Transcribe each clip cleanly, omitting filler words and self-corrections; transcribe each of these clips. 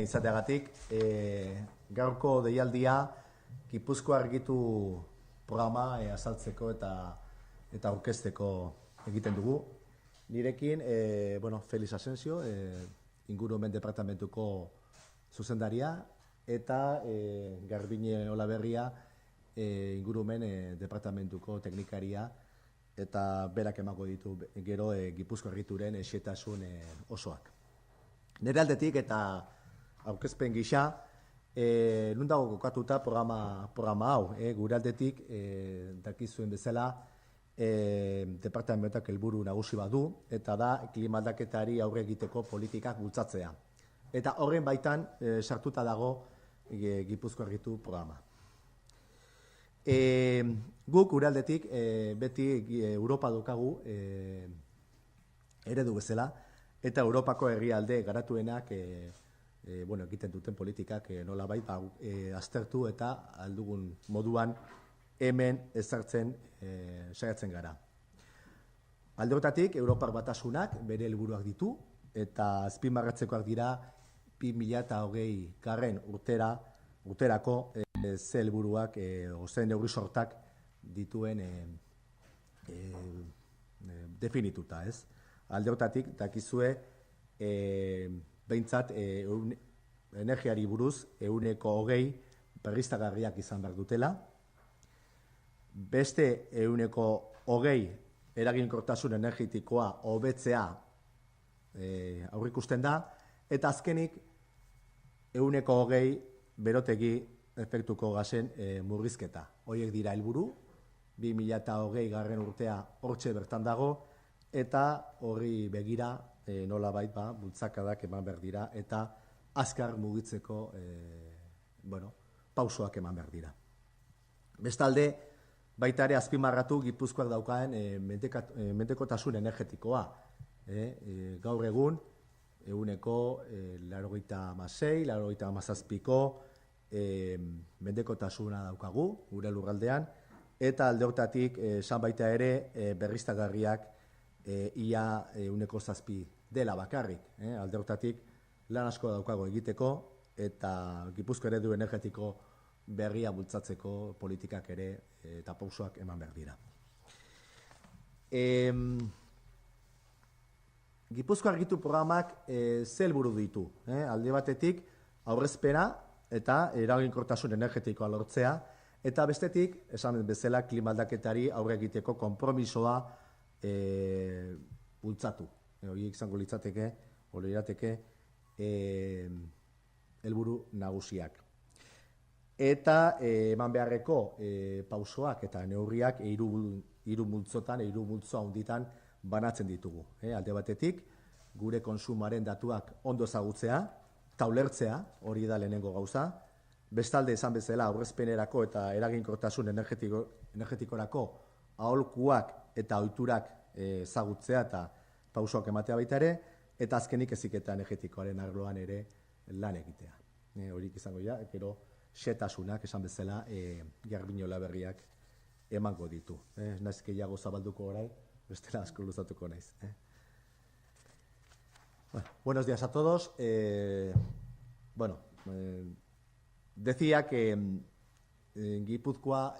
Izateagatik, gaurko deialdia Gipuzkoa Argitu programa azaltzeko eta aurkezteko egiten dugu. Nirekin, Felix Asensio, ingurumen departamentuko zuzendaria, eta Garbine Olaberria, ingurumen departamentuko teknikaria, eta berak emako ditu gero Gipuzkoa Argituren xehetasun osoak. Nire aldetik eta aurkezpen gisa, nun dago kokatuta programa hau. Gure aldetik, dakizuen bezala, departamentuak helburu nagusi badu, eta da klima aldaketari aurre egiteko politikak bultzatzea. Eta horren baitan sartuta dago Gipuzkoa Argitu programa. Guk gure aldetik beti Europa dukagu eredu bezala, eta Europako herrialde garatuenak egiten duten politikak nolabait aztertu eta aldugun moduan hemen ezartzen saiatzen gara. Alde horretatik, Europar Batasunak bere helburuak ditu eta azpimarratzekoak dira 2020 urterako ze helburuak ze neurri sortak dituen definituta, ez? Alde horretatik, dakizue, behintzat energiari buruz 20% berriztagarriak izan behar dutela. Beste 20% eraginkortasun energetikoa hobetzea aurreikusten da, eta azkenik 20% berotegi efektuko gasen murrizketa. Horiek dira helburu, 2020 urtea hortxe bertan dago, eta horri begira nolabait bultzakadak eman behar dira eta azkar mugitzeko pausoak eman behar dira. Bestalde, baita ere azpimarratu Gipuzkoak daukaen mendekotasun energetikoa. Gaur egun, 96%, 97%ko mendekotasuna daukagu, gure lurraldean, eta alde horretatik esan baita ere berriztagarriak ia 7% dela bakarrik. Alde horretatik lan asko daukago egiteko eta Gipuzkoa eredu energetiko berria bultzatzeko politikak ere eta pausoak eman behar dira. Gipuzkoa Argitu programak ze helburu ditu. Alde batetik aurrezpena eta eraginkortasun energetikoa lortzea, eta bestetik, esan bezala, klima aldaketari aurre egiteko konpromisoa bultzatu. Horiek izango lirateke helburu nagusiak. Eta eman beharreko pausoak eta neurriak hiru multzo handitan banatzen ditugu. Alde batetik, gure konsumoaren datuak ondo ezagutzea, eta ulertzea, hori da lehenengo gauza. Bestalde esan bezala aurrezpenerako eta eraginkortasun energetikorako aholkuak eta ohiturak ezagutzea eta pausoak ematea baita ere, eta azkenik heziketa energetikoaren arloan ere lan egitea. Horik izango dira, gero xehetasunak esan bezala Garbine Olaberriak emango ditu. Naiz gehiago zabalduko orain, bestela asko luzatuko naiz. Buenos días a todos. Decía que Gipuzkoa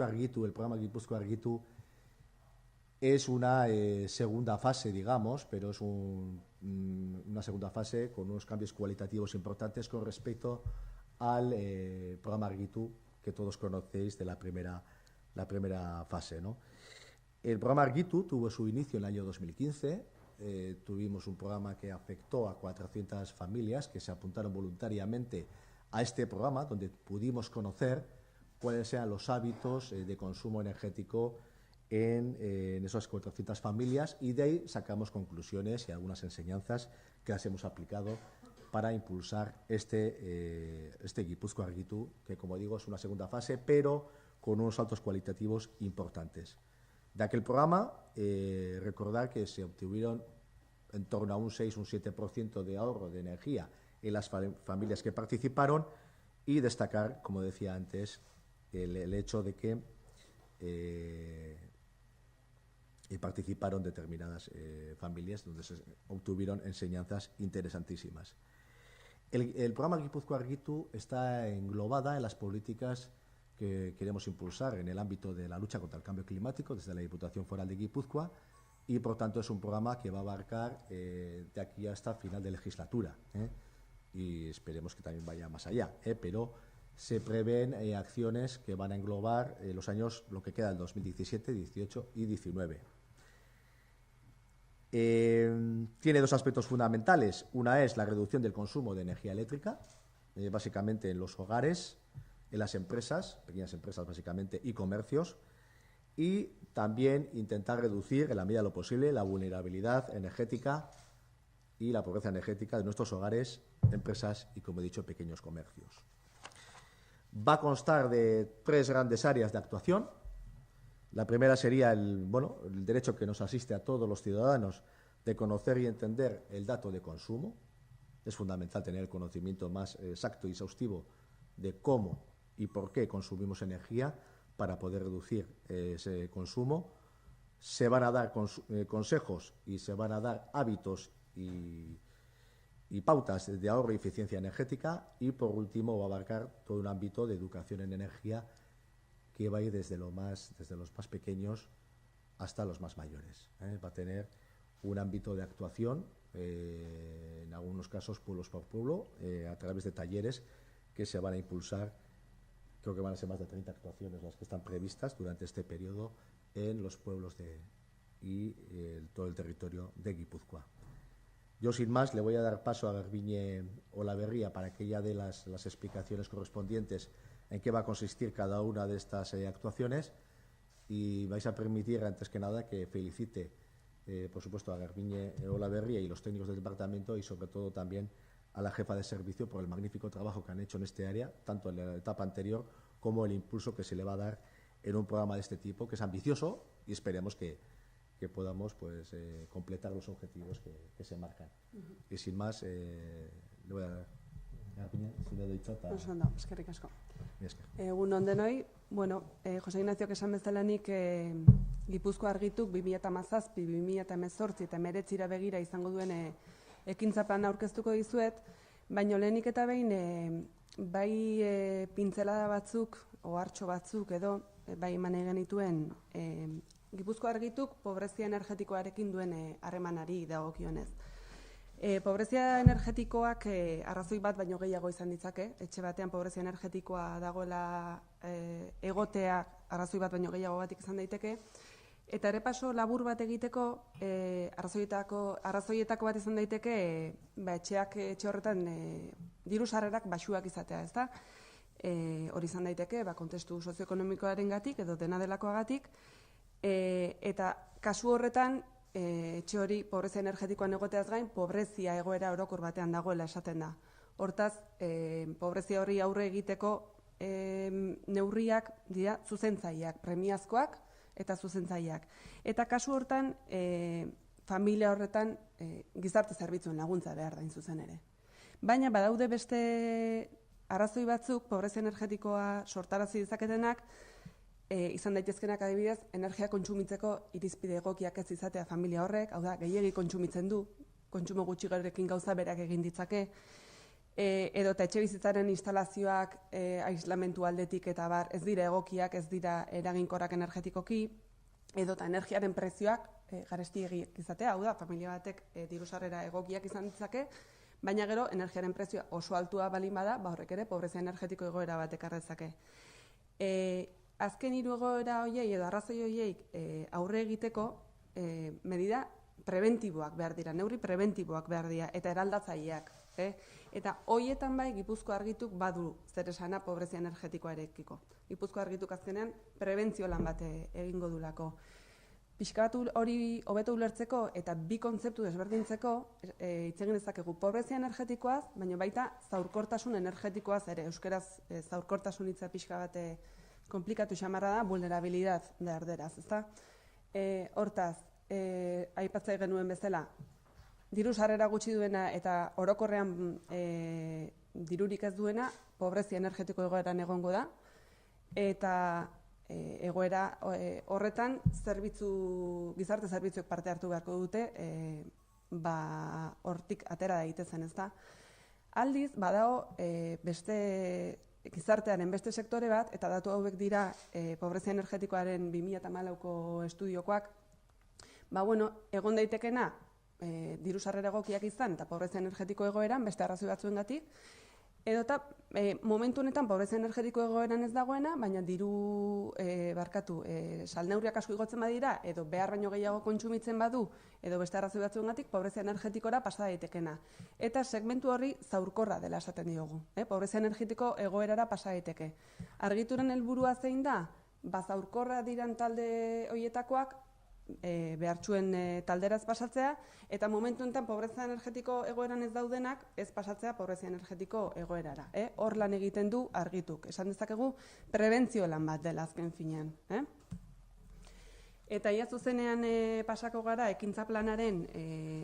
Argitu, el programa Gipuzkoa Argitu, es una segunda fase, digamos, pero es una segunda fase con unos cambios cualitativos importantes con respecto al programa Argitu que todos conocéis de la primera fase, ¿no? El programa Argitu tuvo su inicio en el año 2015. Tuvimos un programa que afectó a 400 familias que se apuntaron voluntariamente a este programa, donde pudimos conocer cuáles eran los hábitos de consumo energético en esas 400 familias, y de ahí sacamos conclusiones y algunas enseñanzas que las hemos aplicado para impulsar este Gipuzkoa Argitu, que, como digo, es una segunda fase, pero con unos saltos cualitativos importantes. De aquel programa, recordar que se obtuvieron en torno a un 6 o un 7% de ahorro de energía en las familias que participaron, y destacar, como decía antes, el hecho de que participaron determinadas familias donde se obtuvieron enseñanzas interesantísimas. El programa Gipuzkoa Argitu está englobada en las políticas que queremos impulsar en el ámbito de la lucha contra el cambio climático desde la Diputación Foral de Guipúzcoa y, por tanto, es un programa que va a abarcar de aquí hasta final de legislatura, y esperemos que también vaya más allá, pero se prevén acciones que van a englobar los años, lo que queda del 2017, 18 y 19. Tiene dos aspectos fundamentales. Una es la reducción del consumo de energía eléctrica, básicamente en los hogares, en las empresas, pequeñas empresas básicamente, y comercios, y también intentar reducir, en la medida de lo posible, la vulnerabilidad energética y la pobreza energética de nuestros hogares, empresas y, como he dicho, pequeños comercios. Va a constar de 3 grandes áreas de actuación. La primera sería el derecho que nos asiste a todos los ciudadanos de conocer y entender el dato de consumo. Es fundamental tener el conocimiento más exacto y exhaustivo de cómo y por qué consumimos energía para poder reducir ese consumo. Se van a dar consejos y se van a dar hábitos y pautas de ahorro y eficiencia energética, y por último va a abarcar todo un ámbito de educación en energía que va a ir desde los más pequeños hasta los más mayores. Va a tener un ámbito de actuación, en algunos casos pueblos por pueblo, a través de talleres que se van a impulsar. Creo que van a ser más de 30 actuaciones las que están previstas durante este periodo en los pueblos y todo el territorio de Guipúzcoa. Yo, sin más, le voy a dar paso a Garbiñe Olaverría para que ella dé las explicaciones correspondientes en qué va a consistir cada una de estas actuaciones, y vais a permitir, antes que nada, que felicite, por supuesto, a Garbiñe Olaverría y los técnicos del departamento, y sobre todo también a la jefa de servicio por el magnífico trabajo que han hecho en este área, tanto en la etapa anterior como el impulso que se le va a dar en un programa de este tipo, que es ambicioso, y esperemos que podamos completar los objetivos que se marcan. Y sin más, le voy a dar Garbiñe, si le doy txota. Ondo, eskerrik asko. Egun denoi, Jose Ignacio esan bezalanik Gipuzkoa Argituk 2017, 2018 eta 2019 begira izango duen ekintza plana aurkeztuko dizuet, baina lehenik eta behin bai pintzelada batzuk, ohartxo batzuk edo bai eman genituen Gipuzkoa Argituk pobrezia energetikoarekin duen harremanari dagokionez. Pobrezia energetikoak arrazoi bat baino gehiago izan ditzake, etxe batean pobrezia energetikoa dagoela egotea arrazoi bat baino gehiago batik izan daiteke, eta ere paso labur bat egiteko arrazoietako bat izan daiteke etxe horretan diru sarrerak baxuak izatea, ezta? Hori izan daiteke kontestu sozioekonomikoarengatik edo dena delakoagatik, eta kasu horretan etxe hori pobrezia energetikoan egoteaz gain, pobrezia egoera orokor batean dagoela esaten da. Hortaz, pobrezia horri aurre egiteko neurriak dira zuzentzaileak, premiazkoak eta zuzentzaileak. Eta kasu hortan, familia horretan gizarte zerbitzuen laguntza behar da zuzen ere. Baina badaude beste arrazoi batzuk, pobrezia energetikoa sortarazi dezaketenak, izan daitezkenak adibidez, energia kontsumitzeko irizpide egokiak ez izatea familia horrek, hau da, gehiegi kontsumitzen du, kontsumo gutxi garekin gauza berak egin ditzake, edo eta etxe bizitzaren instalazioak aislamentu aldetik eta bar ez dira egokiak, ez dira eraginkorrak energetikoki, edo eta energiaren prezioak garestiegi izatea, hau da, familia batek diru sarrera egokiak izan ditzake, baina gero energiaren prezioa oso altua balin bada, horrek ere pobrezia energetiko egoera bat ekar dezake. Azken 3 egoera horiei edo arrazoi horiei aurre egiteko medida preventiboak behar dira, neurri preventiboak behar dira, eta eraldatzaileak. Eta horietan bai Gipuzkoa Argituk badu zer esana pobrezia energetikoarekiko. Gipuzkoa Argituk azkenean prebentzio lan bat egingo dulako. Pixkatu hori hobeto ulertzeko eta bi kontzeptu desberdintzeko hitz egin dezakegu pobrezia energetikoaz, baina baita zaurkortasun energetikoaz ere. Euskeraz zaurkortasun hitza pixka bat komplikatu xamarra da, vulnerabilidad de erderaz, ezta? Hortaz, aipatzea genuen bezala, diru sarrera gutxi duena eta orokorrean dirurik ez duena, pobrezia energetiko egoeran egongo da, eta egoera horretan gizarte zerbitzuek parte hartu beharko dute, hortik atera daitezen, ezta? Aldiz, badago beste gizartearen beste sektore bat, eta datu hauek dira pobrezia energetikoaren 2014ko estudiokoak, egon daitekena diru sarrera egokiak izan eta pobrezia energetiko egoeran beste arrazoi batzuengatik, edota momentu honetan pobrezia energetiko egoeran ez dagoena, baina salneurriak asko igotzen badira, edo behar baino gehiago kontsumitzen badu, edo beste arrazoi batzuengatik pobrezia energetikora pasa daitekena. Eta segmentu horri zaurkorra dela esaten diogu. Pobrezia energetiko egoerara pasa daiteke. Argituren helburua zein da? Zaurkorra diran talde horietakoak behartxuen talderaz pasatzea, eta momentu honetan pobrezia energetiko egoeran ez daudenak ez pasatzea pobrezia energetiko egoerara. Hor lan egiten du argituk. Esan dezakegu prebentzio lan bat dela azken finean. Eta ia zuzenean pasako gara ekintza planaren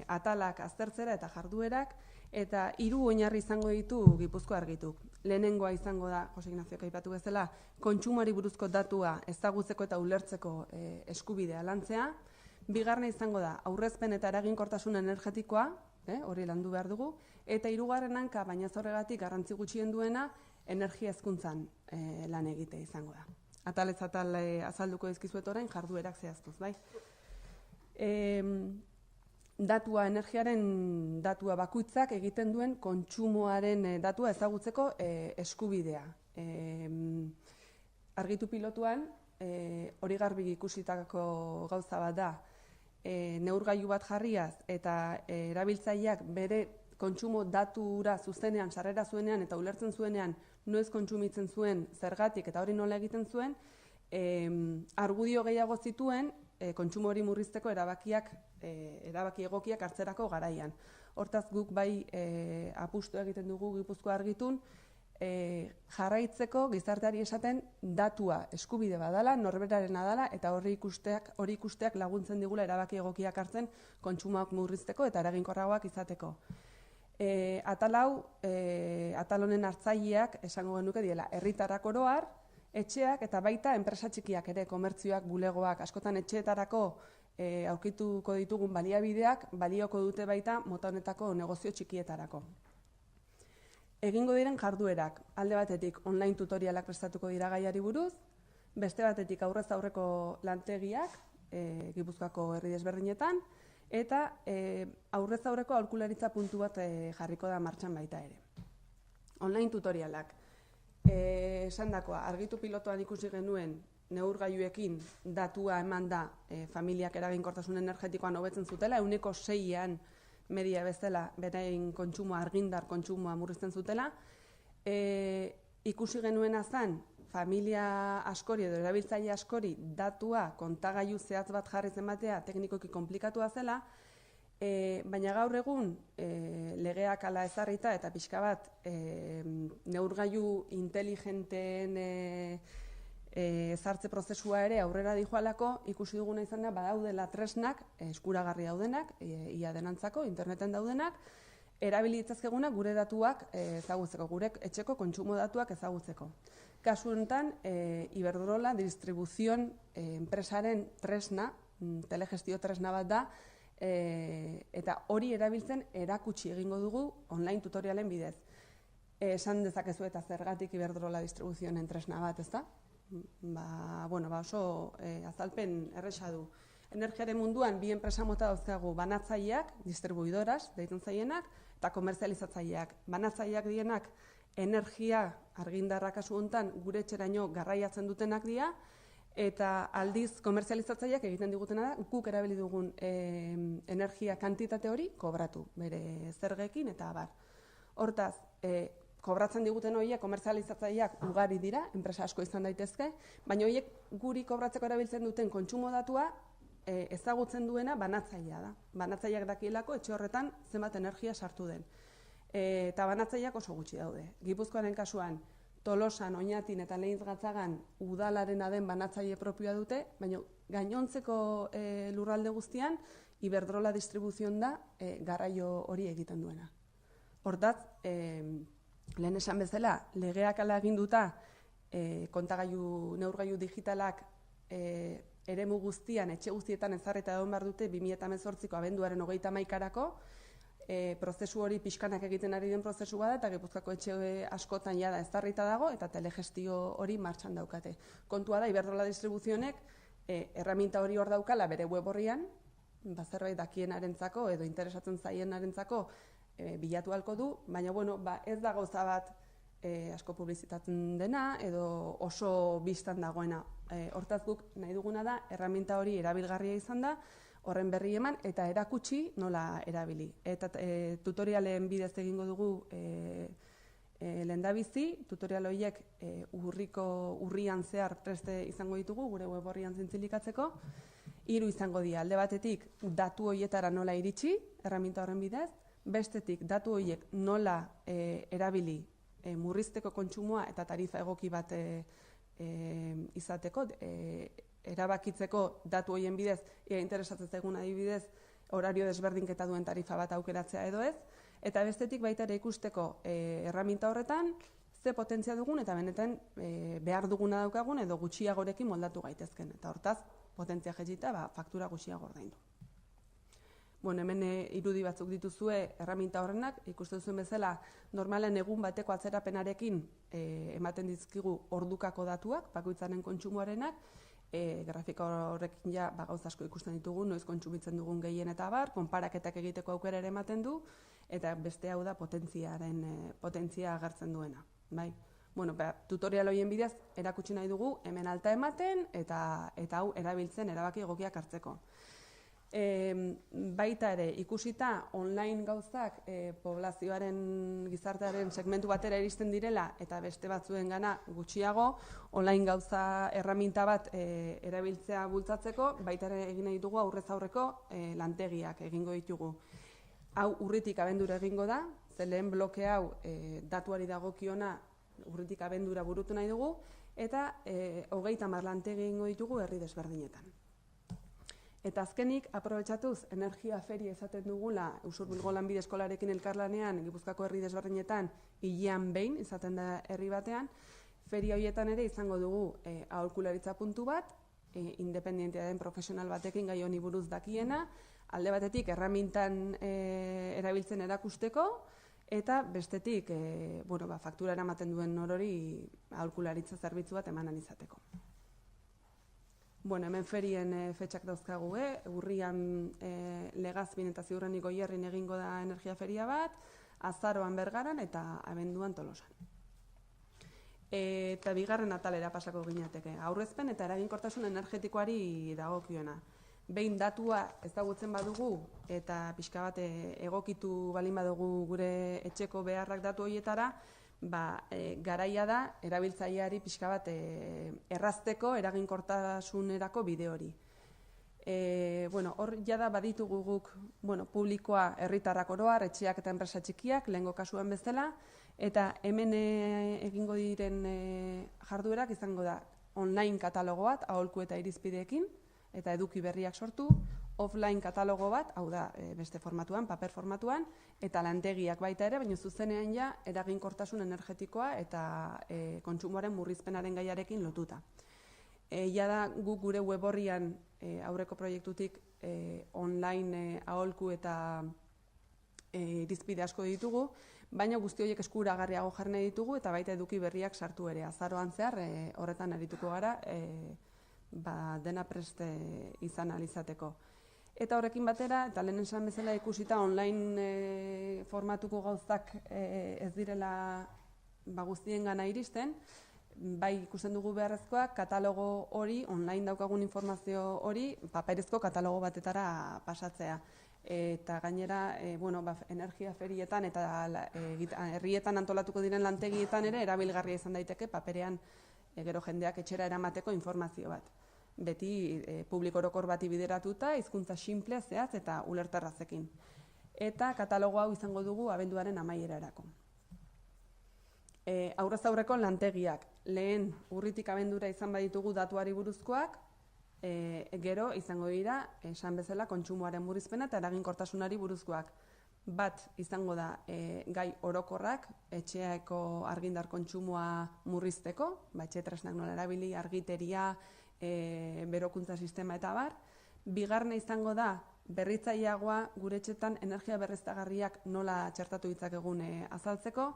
atalak aztertzera eta jarduerak, eta 3 oinarri izango ditu Gipuzkoa Argituk. Lehenengoa izango da, Jose Ignaziok aipatu bezala, kontsumoari buruzko datua ezagutzeko eta ulertzeko eskubidea lantzea. Bigarrena izango da, aurrezpen eta eraginkortasun energetikoa, hori landu behar dugu, eta 3. hanka, baina horregatik garrantzi gutxien duena, energia hezkuntzan lan egitea izango da. Atalez atal azalduko dizkizuet orain jarduerak zehaztuz, bai? Datua, energiaren datua bakoitzak egiten duen kontsumoaren datua ezagutzeko eskubidea. Argitu pilotuan, hori garbi ikusitako gauza bat da, neurgailu bat jarriaz eta erabiltzaileak bere kontsumo datura zuzenean, sarrera zuenean eta ulertzen zuenean noiz kontsumitzen zuen zergatik eta hori nola egiten zuen, argudio gehiago zituen kontsumo hori murrizteko erabaki egokiak hartzerako garaian. Hortaz guk bai apustu egiten dugu Gipuzkoa Argitun, jarraitzeko gizarteari esaten datua eskubide badala, norberarena dela, eta hori ikusteak laguntzen digula erabaki egokiak hartzen kontsumoak murrizteko eta eraginkorragoak izateko. Atal hau, atal honen hartzaileak esango genuke diela, herritarrak oro har, etxeak eta baita enpresa txikiak ere, komertzioak, bulegoak, askotan etxeetarako aurkituko ditugun baliabideak, balioko dute baita mota honetako negozio txikietarako. Egingo diren jarduerak, alde batetik online tutorialak prestatuko dira gaiari buruz, beste batetik aurrez aurreko lantegiak, Gipuzkoako herri desberdinetan, eta aurrez aurreko aholkularitza puntu bat jarriko da martxan baita ere. Online tutorialak. Esandakoa, Argitu pilotoan ikusi genuen neurgailuekin datua eman da familiak eraginkortasun energetikoan hobetzen zutela, 6%an media bezala beraien kontsumoa, argindar kontsumoa murrizten zutela. Ikusi genuena zen, familia askori edo erabiltzaile askori datua kontagailu zehatz bat jarri zenbatea teknikoki konplikatua zela, baina gaur egun legeak ala ezarrita eta pixka bat neurgailu inteligenteen ezartze prozesua ere aurrera dijoalako, ikusi duguna izan da badaudela tresnak, eskuragarri daudenak, ia denantzako, interneten daudenak, erabilitzazkegunak gure datuak ezagutzeko, gure etxeko kontsumo datuak ezagutzeko. Kasu honetan, Iberdrola distribuzion enpresaren tresna, telegestio tresna bat da, eta hori erabiltzen erakutsi egingo dugu online tutorialen bidez. Esan dezakezu eta zergatik Iberdrola distribuzioen tresna bat, ez da? Oso azalpen erresa du. Energiaren munduan bi enpresa mota dauzkagu, banatzaileak, distribuidoras, deitzen zaienak, eta komerzializatzaileak. Banatzaileak dienak energia argindarra kasu honetan gure etxeraino garraiatzen dutenak dira, eta aldiz komerzializatzaileak egiten digutena da, guk erabili dugun energia kantitate hori kobratu, bere zergekin eta abar. Hortaz, kobratzen diguten horiek komerzializatzaileak ugari dira, enpresa asko izan daitezke, baina horiek guri kobratzeko erabiltzen duten kontsumo datua ezagutzen duena banatzailea da. Banatzaileak dakielako etxe horretan zenbat energia sartu den. Eta banatzaileak oso gutxi daude. Gipuzkoaren kasuan, Tolosan, Oñatin eta Leintz Gatzagan udalarena den banatzaile propioa dute, baina gainontzeko lurralde guztian Iberdrola distribuzion da garraio hori egiten duena. Hortaz, lehen esan bezala, legeak ala eginduta kontagailu, neurgailu digitalak eremu guztian, etxe guztietan ezarrita egon behar dute 2018ko abenduaren 31-arako, prozesu hori pixkanak egiten ari den prozesu bada, eta Gipuzkoako etxe askotan jada ezarrita dago, eta telegestio hori martxan daukate. Kontua da, Iberdrola Distribuzionek erraminta hori hor daukala bere web horrian, zerbait dakienarentzako edo interesatzen zaienarentzako bilatu halko du, baina ez da gauza bat asko publizitatzen dena edo oso bistan dagoena. Hortaz guk nahi duguna da, erraminta hori erabilgarria izan da, horren berri eman eta erakutsi nola erabili. Eta tutorialen bidez egingo dugu lehendabizi, tutorial horiek urrian zehar preste izango ditugu, gure web horrian zintzilikatzeko. 3 izango dira, alde batetik datu horietara nola iritsi, erraminta horren bidez, bestetik datu horiek nola erabili murrizteko kontsumoa eta tarifa egoki bat izateko, erabakitzeko datu horien bidez, interesatzen zaigun adibidez, horario desberdinketa duen tarifa bat aukeratzea edo ez, eta bestetik baita ere ikusteko erraminta horretan, ze potentzia dugun eta benetan behar duguna daukagun edo gutxiagorekin moldatu gaitezken. Eta hortaz, potentzia jaitsita, faktura gutxiago ordaindu. Hemen irudi batzuk dituzue erraminta horrenak, ikusten duzuen bezala, normalen egun bateko atzerapenarekin ematen dizkigu ordukako datuak, bakoitzaren kontsumoarenak, grafika horrekin gauza asko ikusten ditugu, noiz kontsumitzen dugun gehien eta abar, konparaketak egiteko aukera ere ematen du, eta beste hau da potentzia agertzen duena. Tutorial horien bidez erakutsi nahi dugu hemen alta ematen eta hau erabiltzen erabaki egokiak hartzeko. Baita ere, ikusita online gauzak poblazioaren gizartearen segmentu batera iristen direla eta beste batzuen gana gutxiago, online gauza erraminta bat erabiltzea bultzatzeko, baita ere egin nahi dugu aurrez aurreko lantegiak egingo ditugu. Hau urritik abendura egingo da, ze lehen bloke hau datuari dagokiona urritik abendura burutu nahi dugu, eta 30 lantegi egingo ditugu herri desberdinetan. Eta azkenik, aprobetxatuz, energia feria esaten dugula, Usurbilgo lanbide eskolarekin elkarlanean, Gipuzkoako herri desberdinetan, hilean behin, izaten da herri batean, feria horietan ere izango dugu aholkularitza puntu bat, independentea den profesional batekin gai honi buruz dakiena, alde batetik erramintan erabiltzen erakusteko, eta bestetik faktura eramaten duen norori aholkularitza zerbitzu bat emanan izateko. Hemen ferien fetxak dauzkagu, urrian Legazpin eta Ziurrenik Goierrin egingo da energia feria bat, azaroan Bergaran eta abenduan Tolosan. Eta bigarren atalera pasako ginateke, aurrezpen eta eraginkortasun energetikoari dagokiona. Behin datua ezagutzen badugu eta pixka bat egokitu balin badugu gure etxeko beharrak datu horietara, garaia da erabiltzaileari pixka bat errazteko eraginkortasunerako bide hori. Hor jada baditugu guk publikoa herritarrak oroar, etxeak eta enpresa txikiak, lehengo kasuan bezala, eta hemen egingo diren jarduerak izango da online katalogo bat, aholku eta irizpideekin, eta eduki berriak sortu, offline katalogo bat, hau da beste formatuan, paper formatuan, eta lantegiak baita ere, baina zuzenean ja eraginkortasun energetikoa eta kontsumoaren murrizpenaren gaiarekin lotuta. Da guk gure web horrian aurreko proiektutik online aholku eta irizpide asko ditugu, baina guzti horiek eskuragarriago jarri ditugu eta baita eduki berriak sartu ere. Azaroan zehar horretan arituko gara dena preste izan alizateko. Eta horrekin batera, eta lehen esan bezala ikusita online formatuko gauzak ez direla guztien gana iristen, bai ikusten dugu beharrezkoa katalogo hori, online daukagun informazio hori, paperezko katalogo batetara pasatzea. Eta gainera, energia ferietan eta herrietan antolatuko diren lantegietan ere erabilgarria izan daiteke paperean gero jendeak etxera eramateko informazio bat. Beti publiko orokor bati bideratuta, hizkuntza sinple, zehatz eta ulerterrazekin. Eta katalogo hau izango dugu abenduaren amaierarako. Aurrez aurreko lantegiak, lehen urritik abendura izan baditugu datuari buruzkoak, gero izango dira, esan bezala, kontsumoaren murrizpena eta eraginkortasunari buruzkoak. Bat izango da gai orokorrak, etxeako argindar kontsumoa murrizteko, etxe tresnak nola erabili, argiteria, berokuntza sistema eta bar. Bigarrena izango da berritzaileagoa gure etxetan energia berriztagarriak nola txertatu ditzakegun azaltzeko,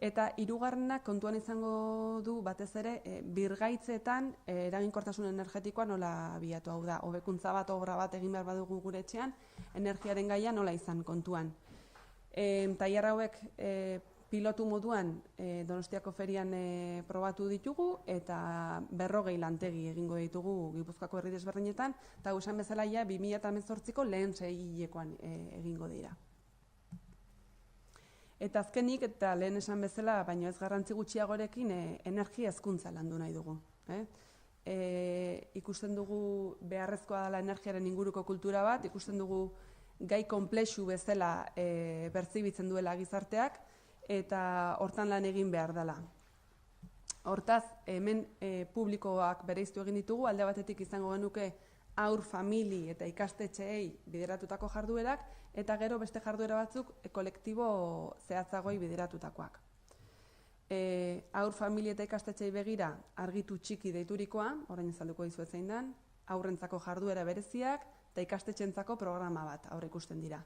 eta hirugarrena kontuan izango du batez ere birgaitzetan eraginkortasun energetikoa nola bilatu, hau da, hobekuntza bat, obra bat egin behar badugu gure etxean, energiaren gaia nola izan kontuan. Tailer hauek pilotu moduan Donostiako ferian probatu ditugu eta 40 lantegi egingo ditugu Gipuzkoako herri desberdinetan, eta esan bezala 2018ko lehen seihilekoan egingo dira. Eta azkenik, eta lehen esan bezala, baino ez garrantzi gutxiagorekin, energia hezkuntza landu nahi dugu. Ikusten dugu beharrezkoa dela energiaren inguruko kultura bat, ikusten dugu gai konplexu bezala pertzibitzen duela gizarteak, eta hortan lan egin behar dela. Hortaz, hemen publikoak bereiztu egin ditugu, alde batetik izango genuke haur, famili eta ikastetxeei bideratutako jarduerak, eta gero beste jarduera batzuk kolektibo zehatzagoi bideratutakoak. Haur, famili eta ikastetxeei begira argitu txiki deiturikoa, orain ezalduko dizuet zein den, haurrentzako jarduera bereziak eta ikastetxeentzako programa bat aurreikusten dira.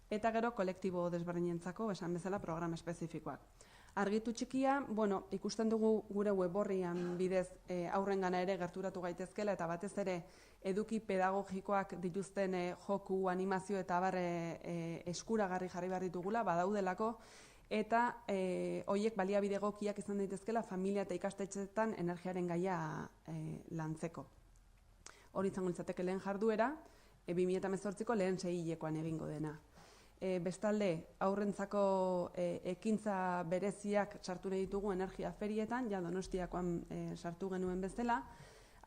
Eta gero kolektibo desberdinentzako, esan bezala, programa espezifikoak. Argitu txikia, ikusten dugu gure web orrian bidez aurrengana ere gerturatu gaitezkela, eta batez ere eduki pedagogikoak dituzten joku, animazio eta eskuragarri jarri behar ditugula, badaudelako, eta horiek baliabide egokiak izan daitezkela familia eta ikastetxeetan energiaren gaia lantzeko. Hori izango litzateke lehen jarduera, 2018ko lehen seihilekoan egingo dena. Bestalde, aurrentzako ekintza bereziak sartu nahi ditugu energia ferietan, Donostiakoan sartu genuen bezala,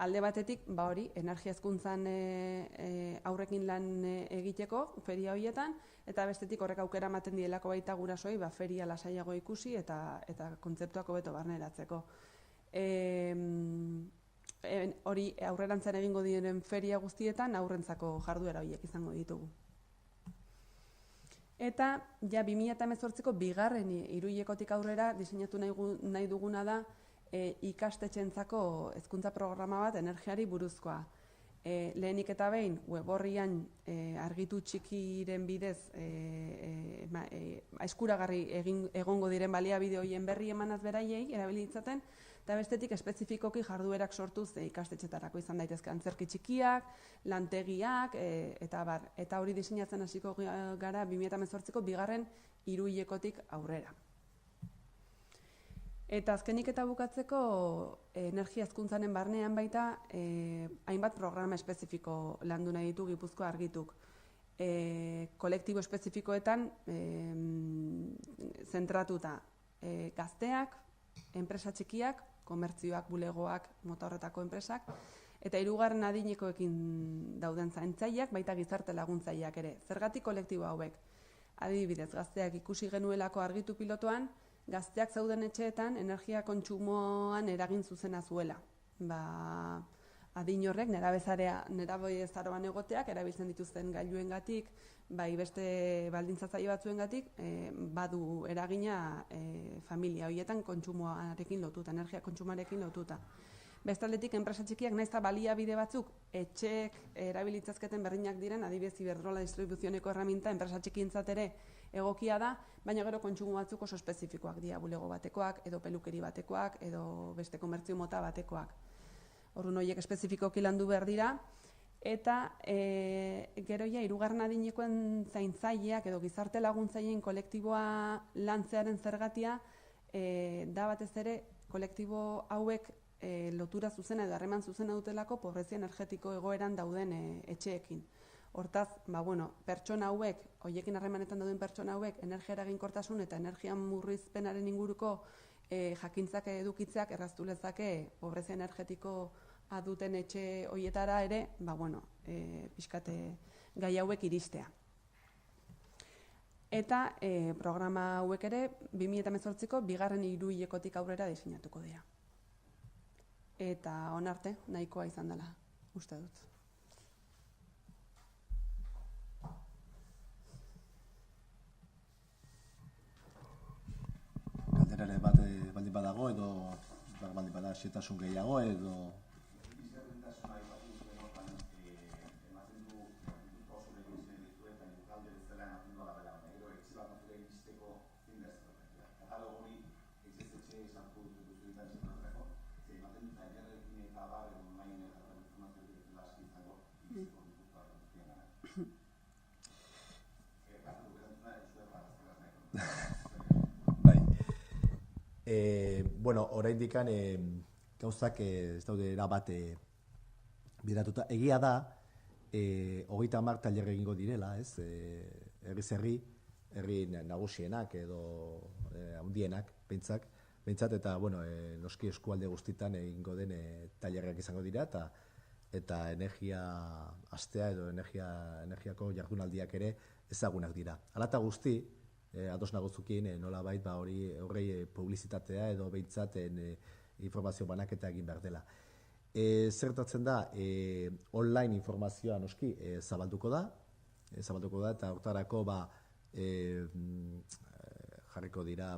alde batetik, hori, energia hezkuntzan aurrekin lan egiteko, feria horietan, eta bestetik horrek aukera ematen dielako baita gurasoi, feria lasaiago ikusi eta kontzeptuak hobeto barneratzeko. Hori, aurrerantzan egingo diren feria guztietan, aurrentzako jarduera horiek izango ditugu. Eta, 2018ko bigarren hiruhilekotik aurrera diseinatu nahi duguna da ikastetxeentzako hezkuntza programa bat energiari buruzkoa. Lehenik eta behin, web orrian argitu txikiren bidez eskuragarri egongo diren baliabide horien berri emanaz beraiei erabilitzaten, eta bestetik espezifikoki jarduerak sortuz ikastetxetarako izan daitezke antzerki txikiak, lantegiak, eta hori diseinatzen hasiko gara 2018ko bigarren hiruhilekotik aurrera. Eta azkenik eta bukatzeko energia hezkuntzaren barnean baita hainbat programa espezifiko landu nahi ditu Gipuzkoa argituk. Kolektibo espezifikoetan zentratuta gazteak, enpresa txikiak, komertzioak, bulegoak, mota horretako enpresak, eta hirugarren adinekoekin dauden zaintzaileak, baita gizarte laguntzaileak ere. Zergatik kolektibo hauek? Adibidez, gazteak ikusi genuelako argitu pilotoan, gazteak zauden etxeetan energia kontsumoan eragin zuzena zuela. Adin horrek nerabezaroan egoteak erabiltzen dituzten gailuengatik, beste baldintzatzaile batzuengatik badu eragina familia horietan kontsumoarekin lotuta, energia kontsumoarekin lotuta. Bestaldetik, enpresa txikiak nahiz eta baliabide batzuk etxeek erabilitzazketen berdinak diren, adibidez Iberdrola distribuzioneko erraminta enpresa txikientzat ere egokia da, baina gero kontsumo batzuk oso espezifikoak dira, bulego batekoak, edo pelukeri batekoak, edo beste komertzio mota batekoak. Orduan horiek espezifikoki landu behar dira, eta gero hirugarren adinekoen zaintzaileak edo gizarte laguntzaileen kolektiboa lantzearen zergatia da batez ere kolektibo hauek lotura zuzena edo harreman zuzena dutelako pobrezia energetiko egoeran dauden etxeekin. Hortaz, pertsona hauek, horiekin harremanetan dauden pertsona hauek, energia eraginkortasun eta energia murrizpenaren inguruko jakintzak edukitzeak erraztu lezake pobrezia energetiko duten etxe horietara ere, pixkate gai hauek iristea. Eta programa hauek ere 2018ko bigarren hiruhilekotik aurrera diseinatuko dira. Eta onarte, nahikoa izan dela, uste dut. Galderare bat baldin badago edo baldin bada xetasun gehiago edo Bai. Bueno, oraindik gauzak ez daude erabat bideratuta. Egia da, 30 tailer egingo direla, ez? Herri nagusienak edo handienak, behintzat, eta, bueno, noski eskualde guztitan egingo den tailerrak izango dira, eta energia astea edo energiako jardunaldiak ere ezagunak dira. Hala eta guzti, ados nagozukin, nolabait horrei publizitatea edo behintzat informazio banaketa egin behar dela. Zertatzen da, online informazioa noski zabalduko da, eta hortarako jarriko dira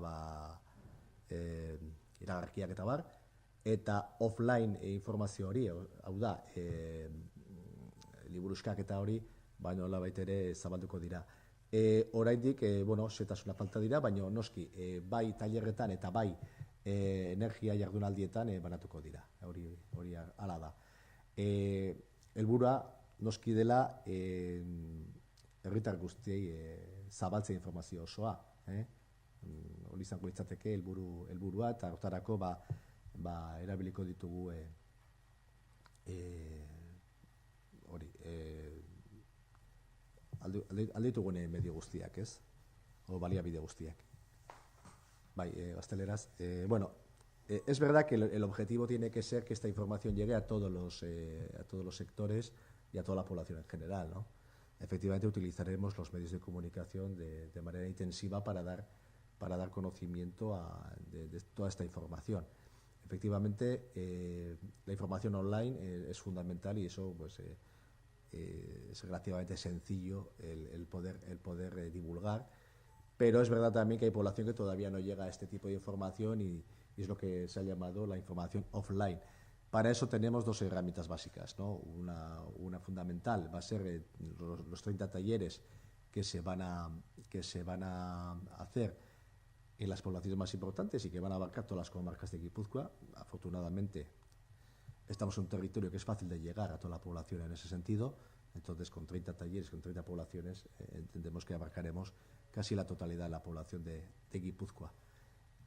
iragarkiak eta bar, eta offline informazio hori, hau da, liburuskak eta hori, nolabait ere zabalduko dira. Oraindik, setasuna falta dira, baina noski, bai tailerretan eta bai energia jardunaldietan banatuko dira. Hori hala da. Helburua noski dela herritar guztiei zabaltzea informazio osoa. Hori izango litzateke helburua, eta hortarako erabiliko ditugu alditugun medio guztiak, ez? O baliabide guztiak. Bai, gazteleraz. Bueno, es verdad que el objetivo tiene que ser que esta información llegue a todos los sectores y a toda la población en general, ¿no? Efectivamente utilizaremos los medios de comunicación de manera intensiva para dar conocimiento de toda esta información. Efectivamente, la información online es fundamental y eso pues es relativamente sencillo el poder divulgar, pero es verdad también que hay población que todavía no llega a este tipo de información y es lo que se ha llamado la información offline. Para eso tenemos dos herramientas básicas, ¿no? Una fundamental va a ser los 30 talleres que se van a hacer en las poblaciones más importantes y que van a abarcar todas las comarcas de Guipúzcoa. Afortunadamente estamos en un territorio que es fácil de llegar a toda la población en ese sentido, entonces con 30 talleres, con 30 poblaciones, entendemos que abarcaremos casi la totalidad de la población de Guipúzcoa.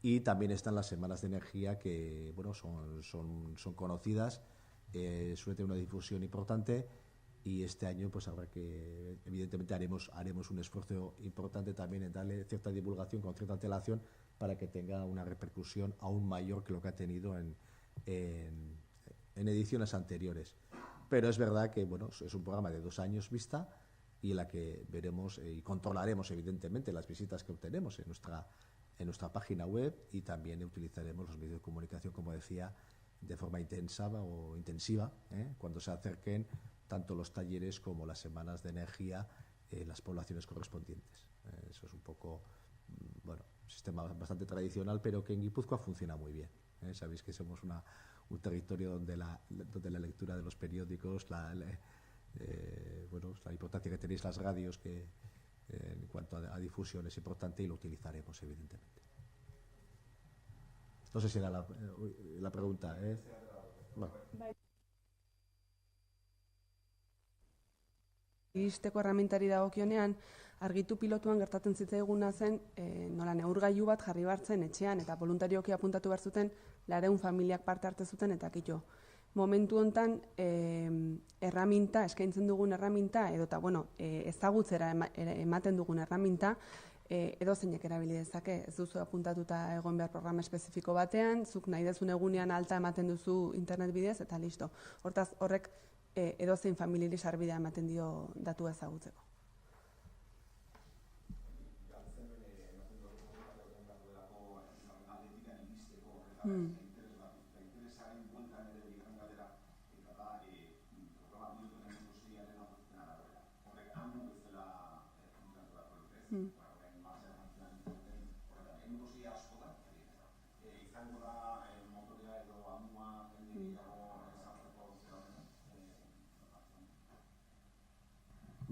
Y también están las semanas de energía que son conocidas, suele tener una difusión importante y este año pues habrá que, evidentemente haremos un esfuerzo importante también en darle cierta divulgación con cierta antelación para que tenga una repercusión aún mayor que lo que ha tenido en ediciones anteriores. Pero es verdad que es un programa de 2 años vista y en la que veremos y controlaremos evidentemente las visitas que obtenemos en nuestra página web y también utilizaremos los medios de comunicación, como decía, de forma intensiva, cuando se acerquen tanto los talleres como las semanas de energía en las poblaciones correspondientes. Eso es un poco, un sistema bastante tradicional, pero que en Guipúzcoa funciona muy bien. Sabéis que somos un territorio donde la lectura de los periódicos, la importancia que tenéis las radios, que en cuanto a difusión es importante y lo utilizaremos, evidentemente. No sé si era la pregunta, ¿eh? Bueno. Iristeko erramintari dagokionean, argitu pilotuan gertatzen zitzaiguna zen, nola neurgailu bat jarri bartzen etxean eta voluntarioki apuntatu behar zuten 400 familiak parte hartu zuten eta kito. Momentu hontan eskaintzen dugun erraminta edota ezagutzera ematen dugun erraminta edozeinek erabili dezake. Ez duzu apuntatuta egon behar programa espezifiko batean, zuk nahi dezun egunean alta ematen duzu internet bidez eta listo. Hortaz horrek edozein familiari sarbidea ematen dio datua ezagutzeko.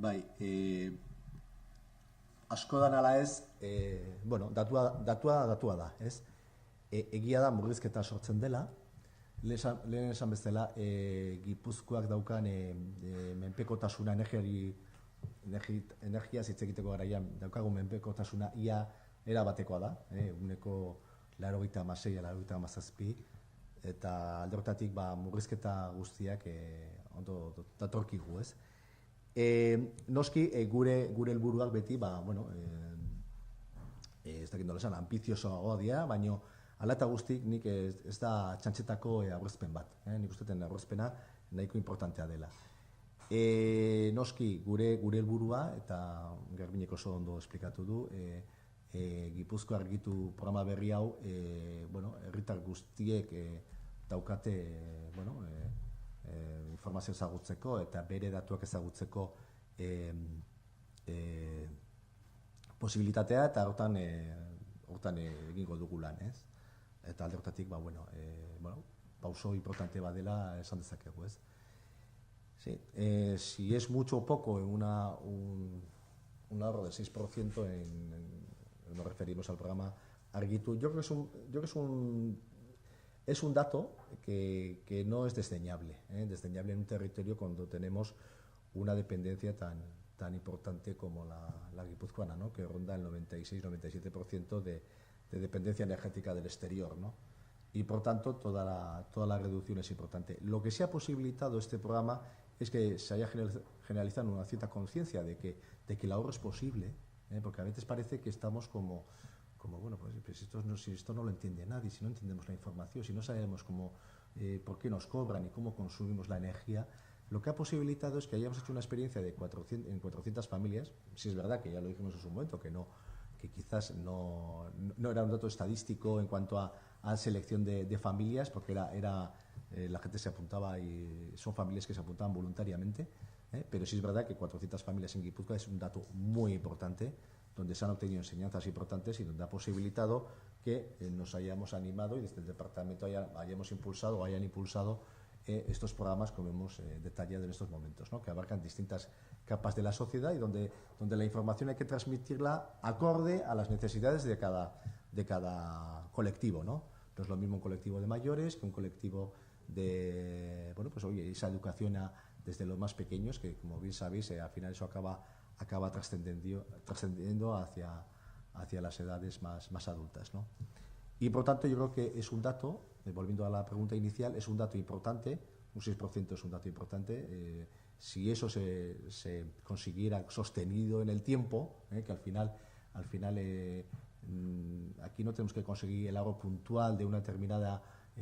Bai, asko da nala ez, datua da, ez? Egia da murrizketa sortzen dela, lehen esan bezala, Gipuzkoak daukan menpekotasuna energia hitz egiteko garaian daukagun menpekotasuna ia erabatekoa da, uneko 96, 97, eta alde horretatik murrizketa guztiak ondo datorkigu, ez? Noski, gure helburuak beti, ez dakit nola esan, ambiziosoagoa dira, baina hala eta guztik nik ez da txantxetako aurrezpen bat. Nik ustetan aurrezpena nahiko importantea dela. Noski, gure helburua, eta Garbiñek oso ondo esplikatu du, Gipuzkoa argitu programa berri hau, herritar guztiek daukate informazio ezagutzeko eta bere datuak ezagutzeko posibilitatea, eta hortan egingo dugu lan, ez? Eta alde hortatik, pauso importante badela esan dezakegu, ez? Sí. Si es mucho o poco un ahorro del 6% nos referimos al programa Argitu, yo creo que es un dato que no es desdeñable, desdeñable en un territorio cuando tenemos una dependencia tan importante como la guipuzcoana, ¿no? Que ronda el 96-97% de dependencia energética del exterior, ¿no? Y por tanto toda la reducción es importante. Lo que se ha posibilitado este programa es que se haya generalizado una cierta conciencia de que el ahorro es posible, porque a veces parece que estamos como pues si esto no lo entiende nadie, si no entendemos la información, si no sabemos por qué nos cobran y cómo consumimos la energía. Lo que ha posibilitado es que hayamos hecho una experiencia en 400 familias. Si es verdad que ya lo dijimos en su momento, que quizás no era un dato estadístico en cuanto a selección de familias, porque la gente se apuntaba y son familias que se apuntaban voluntariamente, pero sí es verdad que 400 familias en Guipúzcoa es un dato muy importante, donde se han obtenido enseñanzas importantes y donde ha posibilitado que nos hayamos animado y desde el departamento hayamos impulsado o hayan impulsado estos programas, como hemos detallado en estos momentos, ¿no? Que abarcan distintas capas de la sociedad y donde la información hay que transmitirla acorde a las necesidades de cada colectivo, ¿no? No es lo mismo un colectivo de mayores que un colectivo de, esa educación desde los más pequeños, que como bien sabéis, al final eso acaba trascendiendo hacia las edades más adultas, ¿no? Y por tanto yo creo que es un dato, volviendo a la pregunta inicial, es un dato importante, un 6% es un dato importante. Si eso se consiguiera sostenido en el tiempo, que al final aquí no tenemos que conseguir el ahorro puntual de en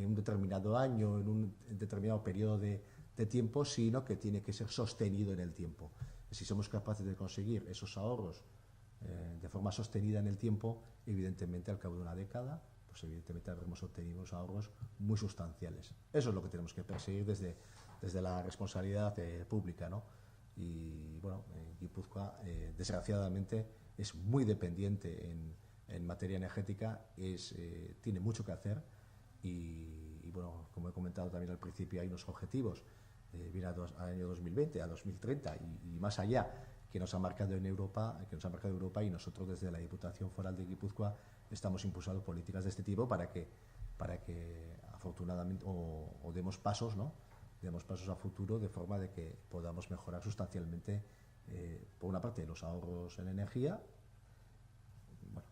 un determinado año, en un determinado periodo de tiempo, sino que tiene que ser sostenido en el tiempo. Si somos capaces de conseguir esos ahorros de forma sostenida en el tiempo, evidentemente al cabo de una década, pues evidentemente habremos obtenido unos ahorros muy sustanciales. Eso es lo que tenemos que perseguir desde la responsabilidad pública, ¿no? Y bueno, Guipúzcoa desgraciadamente es muy dependiente en materia energética, tiene mucho que hacer y bueno, como he comentado también al principio, hay unos objetivos al año 2020, a 2030 y más allá, que nos ha marcado Europa, y nosotros desde la Diputación Foral de Guipúzcoa estamos impulsando políticas de este tipo para que afortunadamente o demos pasos, ¿no? Demos pasos a futuro de forma de que podamos mejorar sustancialmente, por una parte, los ahorros en energía,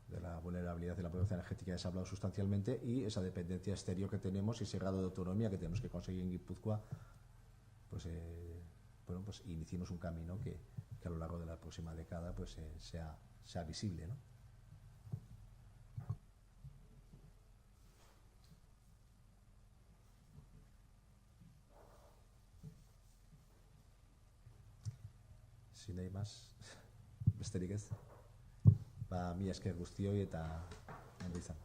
de la vulnerabilidad de la pobreza energética ya se ha hablado sustancialmente, y esa dependencia exterior que tenemos y ese grado de autonomía que tenemos que conseguir en Guipúzcoa, pues iniciemos un camino que a lo largo de la próxima década pues sea visible, ¿no? Si no hay más, besterik ez. Mila esker guztioi eta ondo izan.